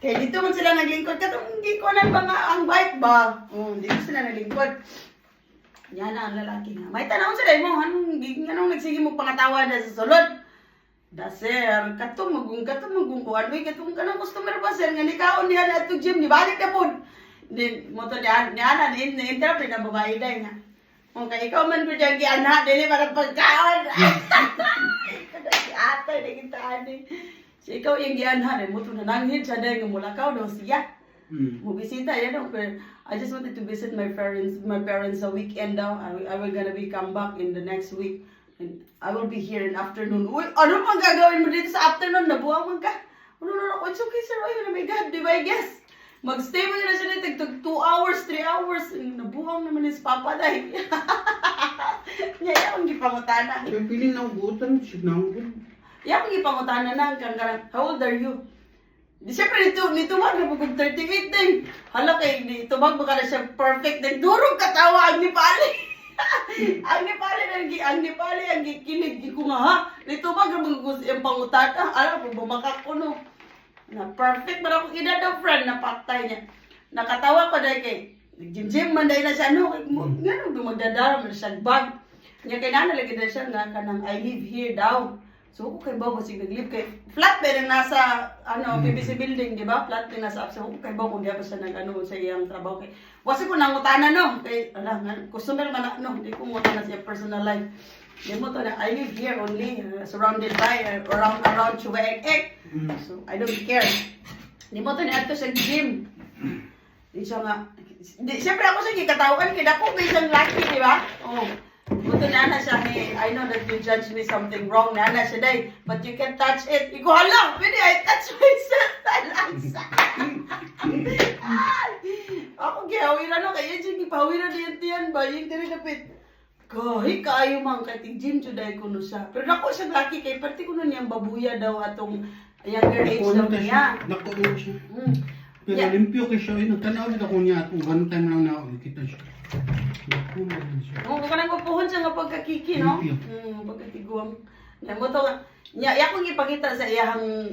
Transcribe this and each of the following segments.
Kaya dito man sila naglingkod katong hindi ko na ba nga ang bike ba? Dito sila naglingkod. Yan na ang lalaki nga. May tanawon sila mo, anong nagsige mo pangatawa na sa sulod? Da sir, katong magung ko ano katong kanang customer ba sir nga nikaon niya na atong gym ni balik na pud. Din mo to niya na interpret na babae dai nga. Okay, ikaw man ko dyan gianha dili para pagkaon. Kada si ate na kita ani. Si ikaw yung gianha mo to nananghid sa dai nga mulakaw daw siya. Mubisita yan no, pero I just wanted to visit my parents sa weekend daw. I will gonna be come back in the next week. And I will be here in afternoon. Uy, ano pang gagawin mo dito sa afternoon? Nabuang man ka? No, it's okay sir. Oh my God, di ba I guess? Magstay mo na siya dito, 2 hours, 3 hours. Nabuang naman si Papa dahil. Yan ang gipangutana. Kaya piling na ugutan, signangod. Yan ang gipangutana na, kangkarang, how old are you? Di siyempre, nitubag na pagod 38 din. Hala kay, nitubag baka na siya perfect din. Durog katawa ang nipali. ang Nepali ang gikinig ko nga ha. Nitubag na pagod yung pangutana. Alam mo, bumakak ko no. Na perfect para ko ina daw friend na paktay niya. Nakatawa ko dahil kay gym man dahil na siya no. Ngano dumagdadara man siya bag. Nya kay nana lagi na siya nga kanang I live here daw. So ko kay bawo sig naglive kay flat ba nang nasa PBC building di ba? Flat din nasa so ko kay bawo kung di pa siya nagano sa iyang trabaho kay. Wasi ko nangutana no kay ala customer man no di ko mo na siya personal life. Di mo to na I live here only surrounded by around Chuwek. So, I don't care. Di mo to na ato sa gym. Di siya nga. Siyempre ako siya kikatawan. Kaya ako may isang lucky, di ba? Oh. Buto na na siya. Hey, I know that you judge me something wrong. Na siya day. But you can touch it. Iko, hala! Pwede, I touch myself. Talasa. Ako gihawiran no. Kaya siya gipahawiran diyan ba? Yung tinagapit. Kahit kaayo man kay gym today ko no siya. Pero ako siya lucky kay parte ko nun niyang babuya daw atong younger age daw niya. Nakuha siya. Pero limpyo kay siya. Nagtanawid ako niya. Kung gano'n time lang na kita siya. Nakuha siya. Kung kanang kupuhon siya nga pagkakiki, no? Pagkatiguang. Yan mo to nga. Iya ko gipakita sa iyang,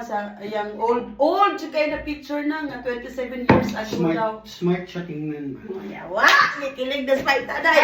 sa iyang old kay na picture na nga, 27 years ago daw. Smart siya tingnan. Wah! Kikilig na spike taday!